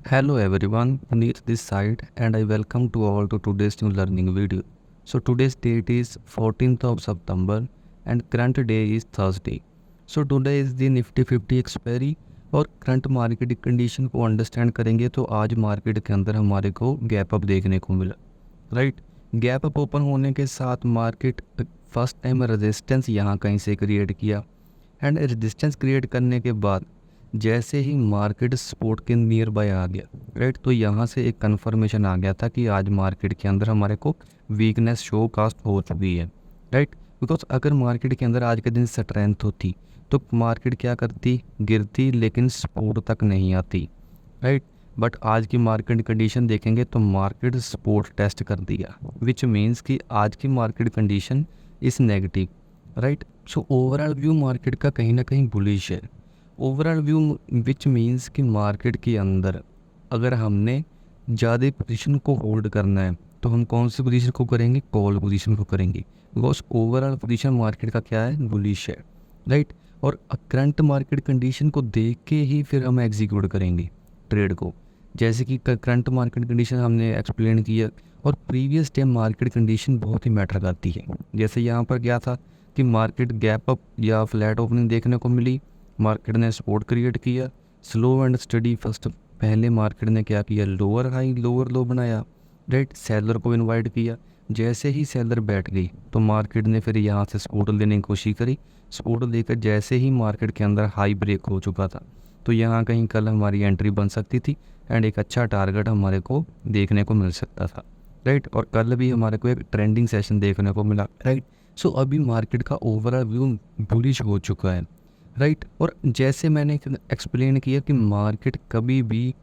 Hello everyone, Puneet this side and I welcome to all to today's new learning video. So today's date is 14th of September and current day is Thursday. So today is the Nifty 50 expiry और current market condition को understand करेंगे तो आज market के अंदर हमारे को gap up देखने को मिला, राइट। गैप अप ओपन होने के साथ मार्केट फर्स्ट टाइम रेजिस्टेंस यहाँ कहीं से क्रिएट किया एंड रेजिस्टेंस क्रिएट करने के बाद जैसे ही मार्केट सपोर्ट के नियर बाय आ गया, राइट, तो यहाँ से एक कन्फर्मेशन आ गया था कि आज मार्केट के अंदर हमारे को वीकनेस शो कास्ट हो चुकी है, राइट। बिकॉज अगर मार्केट के अंदर आज के दिन स्ट्रेंथ होती तो मार्केट क्या करती, गिरती लेकिन सपोर्ट तक नहीं आती, राइट। बट आज की मार्केट कंडीशन देखेंगे तो मार्केट सपोर्ट टेस्ट कर दिया, विच मीन्स कि आज की market condition is negative, right. So overall view market का कहीं ना कहीं बुलिश है। ओवरऑल व्यू विच मीन्स कि मार्केट के अंदर अगर हमने ज़्यादा पोजीशन को होल्ड करना है तो हम कौन सी पोजीशन को करेंगे, कॉल पोजीशन को करेंगे। बिकॉज ओवरऑल पोजीशन मार्केट का क्या है, बुलिश है, राइट। और करंट मार्केट कंडीशन को देख के ही फिर हम एग्जीक्यूट करेंगे ट्रेड को, जैसे कि करंट मार्केट कंडीशन हमने एक्सप्लेन किया। और प्रीवियस टाइम मार्केट कंडीशन बहुत ही मैटर करती है। जैसे यहाँ पर क्या था कि मार्केट गैप अप या फ्लैट ओपनिंग देखने को मिली, मार्केट ने सपोर्ट क्रिएट किया, स्लो एंड स्टडी फर्स्ट पहले मार्केट ने क्या किया, लोअर हाई लोअर लो बनाया, राइट। सेलर को इनवाइट किया, जैसे ही सेलर बैठ गई तो मार्केट ने फिर यहाँ से सपोर्ट लेने की कोशिश करी। सपोर्ट लेकर जैसे ही मार्केट के अंदर हाई ब्रेक हो चुका था तो यहाँ कहीं कल हमारी एंट्री बन सकती थी एंड एक अच्छा टारगेट हमारे को देखने को मिल सकता था, राइट। और कल भी हमारे को एक ट्रेंडिंग सेशन देखने को मिला, राइट। सो अभी मार्केट का ओवरऑल व्यू बुलिश हो चुका है, राइट। और जैसे मैंने एक्सप्लेन किया कि मार्केट कभी भी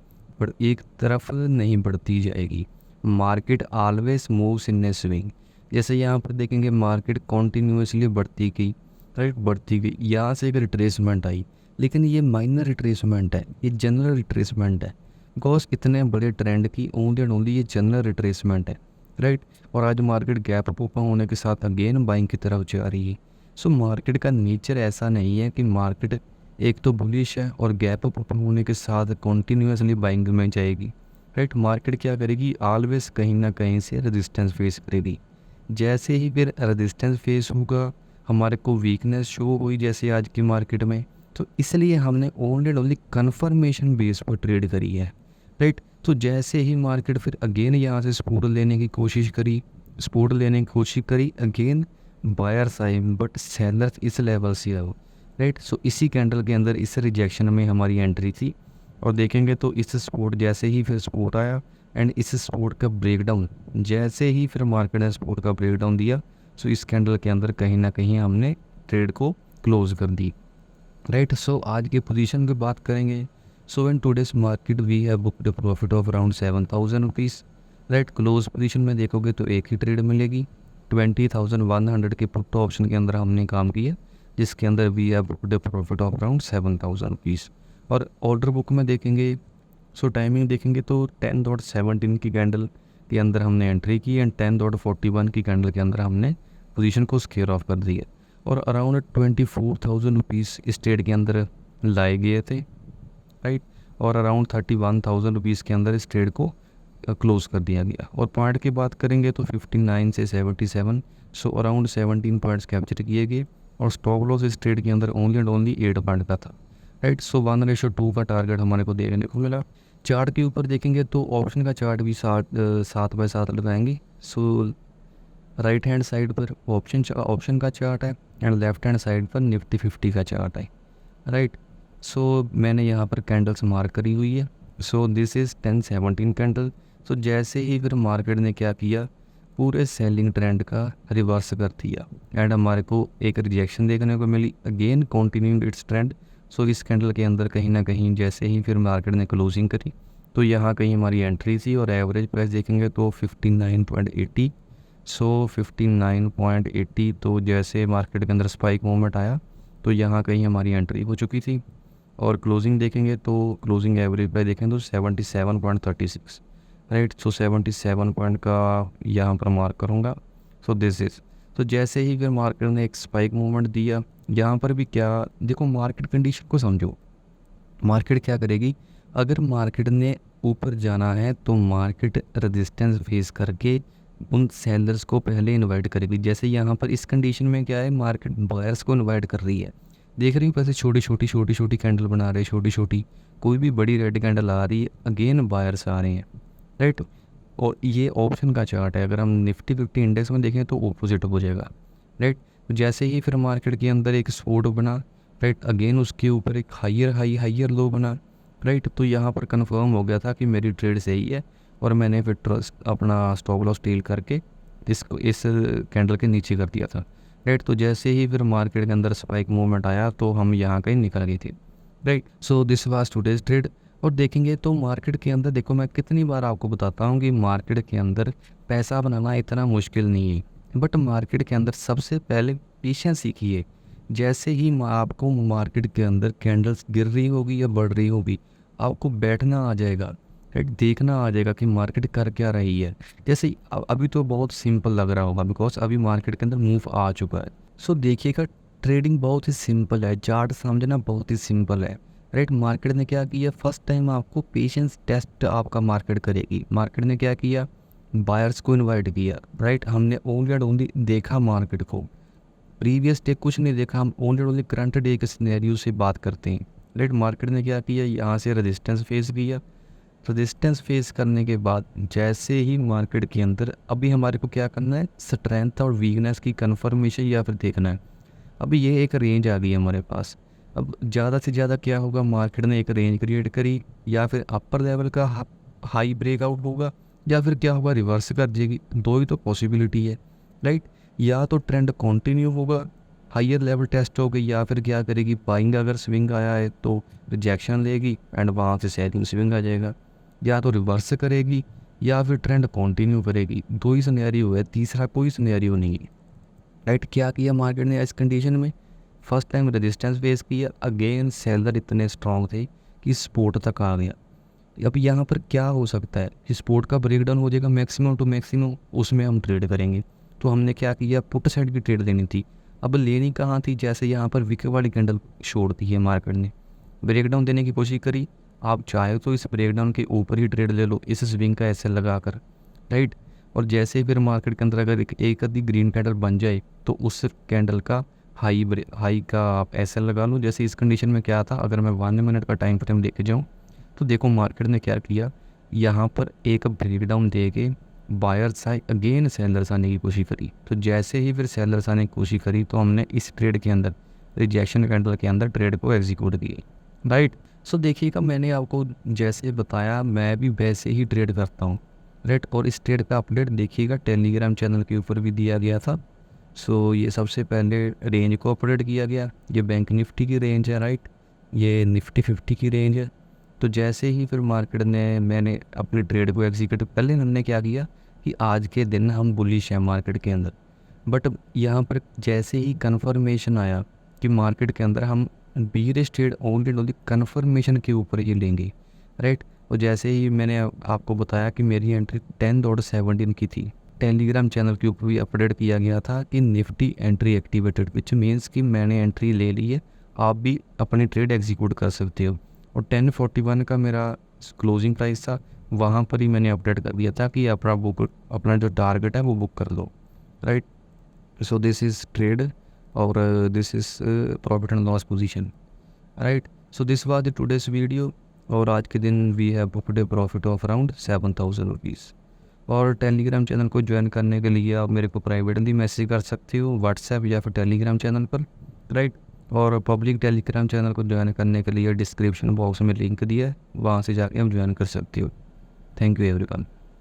एक तरफ नहीं बढ़ती जाएगी, market always moves in A swing. जैसे यहाँ पर देखेंगे मार्केट कॉन्टीन्यूसली बढ़ती गई, राइट, बढ़ती गई। यहाँ से एक रिट्रेसमेंट आई, लेकिन ये माइनर रिट्रेसमेंट है, ये जनरल रिट्रेसमेंट है। बिकॉज इतने बड़े ट्रेंड की ओनली एंड ओनली ये जनरल रिट्रेसमेंट है, राइट। और आज मार्केट गैप अप ओपन होने के साथ अगेन बाइंग की तरफ जा रही है। सो मार्केट का नेचर ऐसा नहीं है कि मार्केट एक तो बुलिश है और गैप अप ओपन होने के साथ कॉन्टीन्यूसली बाइंग में जाएगी, राइट। मार्केट क्या करेगी, ऑलवेज कहीं ना कहीं से रेजिस्टेंस फेस करेगी। जैसे ही फिर रेजिस्टेंस फेस होगा हमारे को वीकनेस शो हुई जैसे आज की मार्केट में, तो इसलिए हमने only and only confirmation base पर ट्रेड करी है, राइट। तो जैसे ही मार्केट फिर अगेन यहाँ से सपोर्ट लेने की कोशिश करी, सपोर्ट लेने की कोशिश करी, अगेन बायर्स आए बट सेलर्स इस लेवल से आओ, राइट। सो इसी कैंडल के अंदर इस रिजेक्शन में हमारी एंट्री थी। और देखेंगे तो इस सपोर्ट जैसे ही फिर सपोर्ट आया एंड इस सपोर्ट का ब्रेकडाउन जैसे ही फिर मार्केट ने सपोर्ट का ब्रेकडाउन दिया, सो इस कैंडल के अंदर कहीं ना कहीं हमने ट्रेड को क्लोज कर दी, राइट। सो आज के पोजीशन की बात करेंगे। So in today's market we have booked profit of around 7,000 rupees, right. Close position में देखोगे तो एक ही ट्रेड मिलेगी, 20,100 के पुट ऑप्शन के अंदर हमने काम किया, जिसके अंदर we have booked profit of around 7,000 rupees. और ऑर्डर बुक में देखेंगे, सो टाइमिंग देखेंगे तो 10.17 की कैंडल के अंदर हमने एंट्री की एंड 10.41 की कैंडल के अंदर हमने पोजीशन को स्केयर ऑफ कर दिया। और अराउंड 24,000 रुपीज़ इस ट्रेड के अंदर लाए गए थे, राइट। और अराउंड 31,000 रुपीज़ के अंदर इस ट्रेड को क्लोज कर दिया गया। और पॉइंट की बात करेंगे तो 59 से 77, सो अराउंड 17 पॉइंट्स कैप्चर किए गए। और स्टॉप लॉस इस ट्रेड के अंदर ओनली एंड ओनली 8 पॉइंट का था, राइट। सो 1:2 का टारगेट हमारे को देखने को मिला। चार्ट के ऊपर देखेंगे तो ऑप्शन का चार्ट भी 7/7 लगाएंगे। सो राइट हैंड साइड पर ऑप्शन का चार्ट है एंड लेफ्ट हैंड साइड पर निफ्टी 50 का चार्ट है, राइट। सो मैंने यहाँ पर कैंडल्स मार्क करी हुई है। So this is 10-17 candle. So जैसे ही फिर मार्केट ने क्या किया, पूरे सेलिंग ट्रेंड का रिवर्स कर दिया एंड हमारे को एक रिजेक्शन देखने को मिली, अगेन कंटिन्यूइंग इट्स ट्रेंड। सो इस कैंडल के अंदर कहीं ना कहीं जैसे ही फिर मार्केट ने क्लोजिंग करी तो यहाँ कहीं हमारी एंट्री थी। और एवरेज प्राइस देखेंगे तो 59.80, सो 59.80। तो जैसे मार्केट के अंदर स्पाइक मूवमेंट आया तो यहाँ कहीं हमारी एंट्री हो चुकी थी। और क्लोजिंग देखेंगे तो क्लोजिंग एवरेज प्राइस देखें तो 77.36, राइट। सो 77 पॉइंट का यहाँ पर मार्क करूँगा। सो दिस इज़, तो जैसे ही फिर मार्केट ने एक स्पाइक मूवमेंट दिया, यहाँ पर भी क्या देखो, मार्केट कंडीशन को समझो। मार्केट क्या करेगी, अगर मार्केट ने ऊपर जाना है तो मार्केट रेजिस्टेंस फेस करके उन सेलर्स को पहले इनवाइट करेगी। जैसे यहाँ पर इस कंडीशन में क्या है, मार्केट बायर्स को इनवाइट कर रही है। देख रही हूँ वैसे छोटी छोटी कैंडल बना रहे हैं, छोटी छोटी, कोई भी बड़ी रेड कैंडल आ रही है, अगेन बायर्स आ रहे हैं, राइट। और ये ऑप्शन का चार्ट है, अगर हम निफ्टी 50 इंडेक्स में देखें तो ऑपोजिट हो जाएगा, राइट। तो जैसे ही फिर मार्केट के अंदर एक सपोर्ट बना, राइट, अगेन उसके ऊपर एक हाइयर लो बना, राइट। तो यहाँ पर कंफर्म हो गया था कि मेरी ट्रेड सही है और मैंने फिर ट्रस्ट अपना स्टॉप लॉस डील करके इसको इस कैंडल के नीचे कर दिया था, राइट। तो जैसे ही फिर मार्केट के अंदर स्पाइक मूवमेंट आया तो हम यहाँ कहीं निकल गए थे, right. So this was today's trade. और देखेंगे तो मार्केट के अंदर देखो, मैं कितनी बार आपको बताता हूँ कि मार्केट के अंदर पैसा बनाना इतना मुश्किल नहीं है, बट मार्केट के अंदर सबसे पहले पेशेंस सीखिए। जैसे ही आपको मार्केट के अंदर कैंडल्स गिर रही होगी या बढ़ रही होगी, आपको बैठना आ जाएगा, राइट, देखना आ जाएगा कि मार्केट कर क्या रही है। जैसे अभी तो बहुत सिंपल लग रहा होगा बिकॉज अभी मार्केट के अंदर मूव आ चुका है। सो देखिएगा, ट्रेडिंग बहुत ही सिंपल है, चार्ट समझना बहुत ही सिंपल है, राइट। मार्केट ने क्या किया, फर्स्ट टाइम आपको पेशेंस टेस्ट आपका मार्केट करेगी। मार्केट ने क्या किया, बायर्स को इनवाइट किया, राइट। हमने ओनली एंड ओनली देखा मार्केट को, प्रीवियस डे कुछ नहीं देखा, हम ओनली ओनली करंट डे के सिनेरियो से बात करते हैं, राइट। मार्केट ने क्या किया, यहाँ से रेजिस्टेंस फेस किया, रेजिस्टेंस फेस करने के बाद जैसे ही मार्केट के अंदर अभी हमारे को क्या करना है, स्ट्रेंथ और वीकनेस की कन्फर्मेशन या फिर देखना है। अभी ये एक रेंज आ गई है हमारे पास, अब ज़्यादा से ज़्यादा क्या होगा, मार्केट ने एक रेंज क्रिएट करी, या फिर अपर लेवल का हाई ब्रेकआउट होगा, या फिर क्या होगा, रिवर्स कर देगी। दो ही तो पॉसिबिलिटी है, राइट। या तो ट्रेंड कंटिन्यू होगा, हाइयर लेवल टेस्ट हो गई, या फिर क्या करेगी, बाइंग अगर स्विंग आया है तो रिजेक्शन लेगी एंड वहाँ से सेलिंग स्विंग आ जाएगा। या तो रिवर्स करेगी या फिर ट्रेंड कंटिन्यू करेगी। दो ही सिनेरियो है, तीसरा कोई सिनेरियो नहीं है, राइट। क्या किया मार्केट ने इस कंडीशन में, फर्स्ट टाइम रेजिस्टेंस फेस किया, अगेन सेलर इतने स्ट्रॉन्ग थे कि सपोर्ट तक आ गया। अब यहाँ पर क्या हो सकता है, सपोर्ट का ब्रेकडाउन हो जाएगा मैक्सिमम टू मैक्सिमम, उसमें हम ट्रेड करेंगे। तो हमने क्या किया, पुट साइड की ट्रेड लेनी थी। अब लेनी कहाँ थी, जैसे यहाँ पर विके वाली कैंडल छोड़ दी है मार्केट ने, ब्रेकडाउन देने की कोशिश करी। आप चाहे तो इस ब्रेकडाउन के ऊपर ही ट्रेड ले लो, इस स्विंग का ऐसे लगा कर, राइट। और जैसे ही फिर मार्केट के अंदर अगर एक आधी ग्रीन कैंडल बन जाए तो उस कैंडल का हाई का आप ऐसे लगा लो। जैसे इस कंडीशन में क्या था, अगर मैं 1 मिनट का टाइम फ्रेम लेके जाऊँ तो देखो मार्केट ने क्या किया, यहाँ पर एक ब्रेकडाउन दे के बायर्स आए, अगेन सेलर्स आने की कोशिश करी। तो जैसे ही फिर सेलर्स आने की कोशिश करी तो हमने इस ट्रेड के अंदर, रिजेक्शन कैंडल के अंदर ट्रेड को एग्जीक्यूट किए, राइट। सो देखिएगा, मैंने आपको जैसे बताया मैं भी वैसे ही ट्रेड करता हूँ, राइट। और इस ट्रेड का अपडेट देखिएगा टेलीग्राम चैनल के ऊपर भी दिया गया था। सो ये सबसे पहले रेंज को अपडेट किया गया, ये बैंक निफ्टी की रेंज है, राइट, ये निफ्टी 50 की रेंज है। तो जैसे ही फिर मार्केट ने, मैंने अपनी ट्रेड को एग्जीक्यूट, पहले हमने क्या किया कि आज के दिन हम बुलिश हैं मार्केट के अंदर, बट यहाँ पर जैसे ही कन्फर्मेशन आया कि मार्केट के अंदर हम बीरिश ट्रेड ओनली कन्फर्मेशन के ऊपर ही लेंगे, राइट। और जैसे ही मैंने आपको बताया कि मेरी एंट्री 10.17 की थी, टेलीग्राम चैनल के ऊपर भी अपडेट किया गया था कि Nifty entry activated, which means कि मैंने एंट्री ले ली है, आप भी अपनी ट्रेड एग्जीक्यूट कर सकते हो। और 10.41 का मेरा क्लोजिंग प्राइस था, वहाँ पर ही मैंने अपडेट कर दिया था कि अपना जो टारगेट है वो बुक कर लो, right. So this is trade और this is profit and loss position, right. So this was the today's video. और आज के दिन we have booked a profit of around 7,000 rupees. और टेलीग्राम चैनल को ज्वाइन करने के लिए आप मेरे को प्राइवेटली मैसेज कर सकते हो व्हाट्सएप या फिर टेलीग्राम चैनल पर, राइट। और पब्लिक टेलीग्राम चैनल को ज्वाइन करने के लिए डिस्क्रिप्शन बॉक्स में लिंक दिया है, वहाँ से जाके आप ज्वाइन कर सकते हो। Thank you everyone.